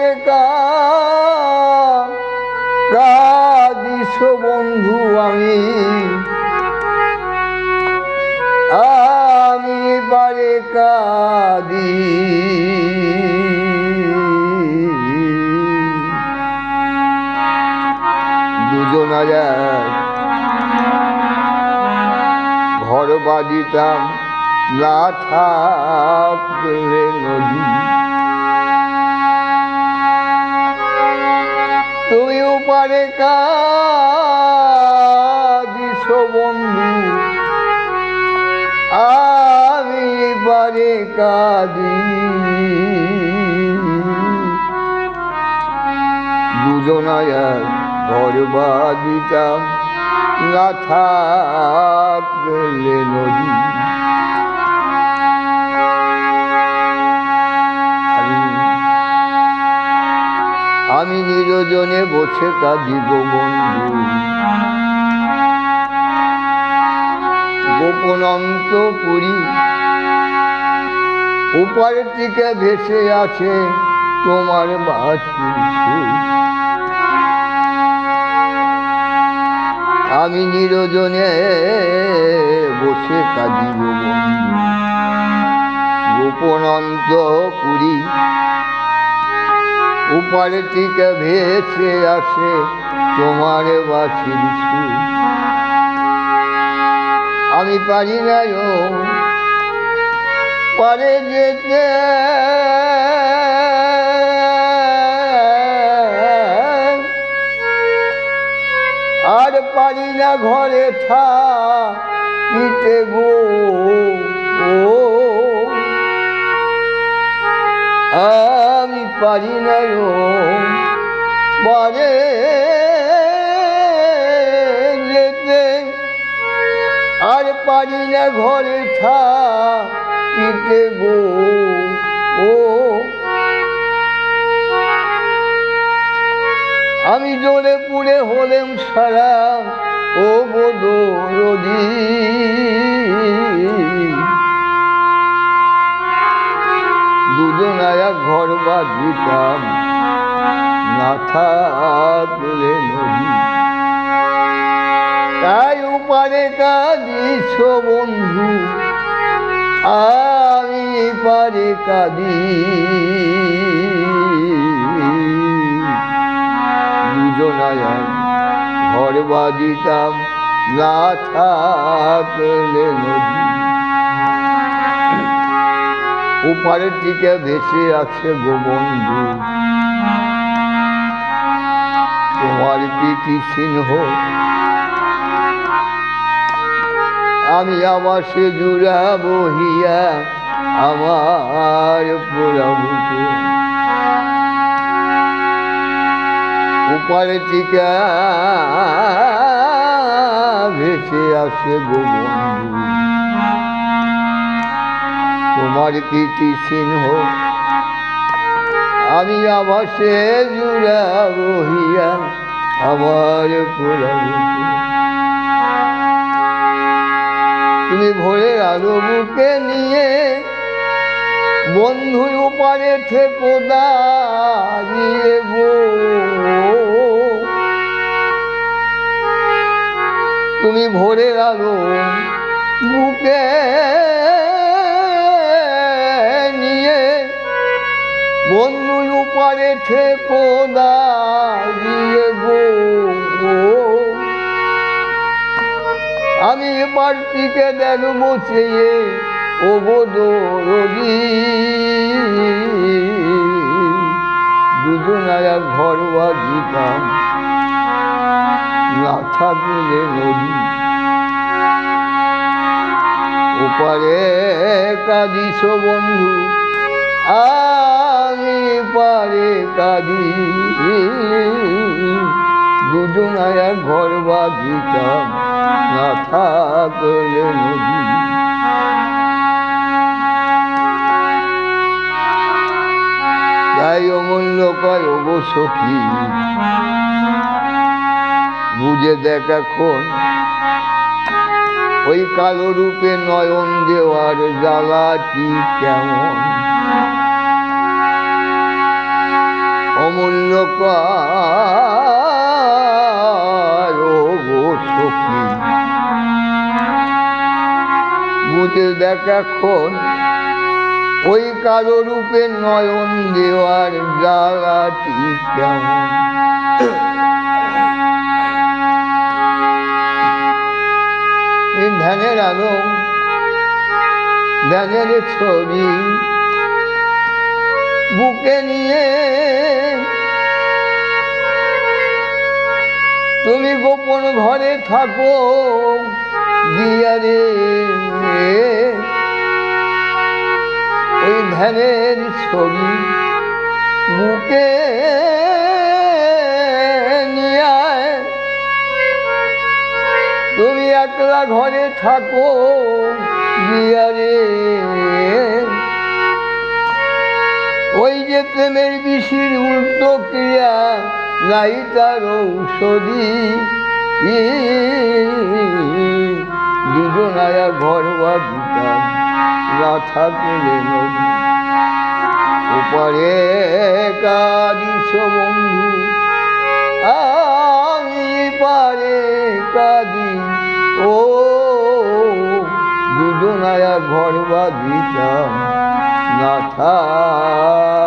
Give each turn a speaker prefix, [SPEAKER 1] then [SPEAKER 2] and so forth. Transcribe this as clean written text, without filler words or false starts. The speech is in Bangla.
[SPEAKER 1] পারে কাদিস বন্ধু আমি পারে কাদি দুজনারা ঘর বাঁধিতাম না থাকলে নদী তুইও পারে কাদিস বন্ধু আমি পারে কাদি দুজনায় ঘর বাঁধিতাম না থাকলে নদী আমি নিরজনে বসে কাঁদিব বন্ধু গোপন অন্তপুরী উপার থেকে ভেসে আছে তোমার বাঁশির সুর আমি নিরজনে বসে কাঁদিব বন্ধু গোপন অন্তপুরী উপার থেকে ভেসে আসে তোমার বাঁশির সুর আমি পারি না পারে যেতে আর পারি না ঘরে থাকিতে গো আমি পারি না পারে যেতে আর পারি না ঘরে থাকিতে গো আমি জ্বলে পুড়ে হলেম সারা ও বদরদি দুজনায় ঘর বাঁধিতাম না থাকলে নদী তাই উপারে কাদিস বন্ধু আমি পারে কাদি দুজনায় ঘর বাঁধিতাম না থাকলে নদী উপারের দিকে ভেসে আছে গো বন্ধু তোমার প্রীতি চিহ্ন আমি আবার সে জুড়া বহিয়া আমার প্রভু উপারের দিকে ভেসে আছে গো বন্ধু তোমার প্রীতি চিহ্ন আমি আবার সে জুড়া বহিয়া আমার প্রভু তুমি ভোরের আলো বুকে নিয়ে বন্ধু উপারে থেকো দাঁড়িয়ে গো তুমি ভোরের আলো বুকে নিয়ে বন্ধু উপারে থেকো দাঁড়িয়ে গো আমি এবার থেকে দেখবো চেয়ে ও বদরদি দুজনায় ঘর বাঁধিতাম না থাকলে নদী ওপারে কাদিস বন্ধু আমি পারে কাদি দুজনায় ঘর বাঁধিতাম না থাকলে নদী তাই অমূল্য কয় ওগো সখী বুঝে দেখ এখন ওই কালো রূপে নয়ন দেওয়ার জ্বালাটি কেমন দরকার ও গো সখী, বুঝে দেখ এখন ওই কারো রূপে নয়ন দেওয়ার জ্বালাটি কেমন। এই ধ্যানের আলো, ধ্যানের ছবি বুকে নিয়ে তুমি গোপন ঘরে থাকো গিয়া রে, ওই ধ্যানের ছবি বুকে নিয়ে তুমি একলা ঘরে থাকো গিয়া রে, ওই যে প্রেমের বিষির উল্টো ক্রিয়া নাই তার ঔষধি, দুজনায়া ঘর বাঁধিতাম না থাকলে নদী। ওপারে কাঁদিস বন্ধু, আমি পারে কাঁদি, ও দুজনায়া ঘর বাঁধিতাম না থাকলে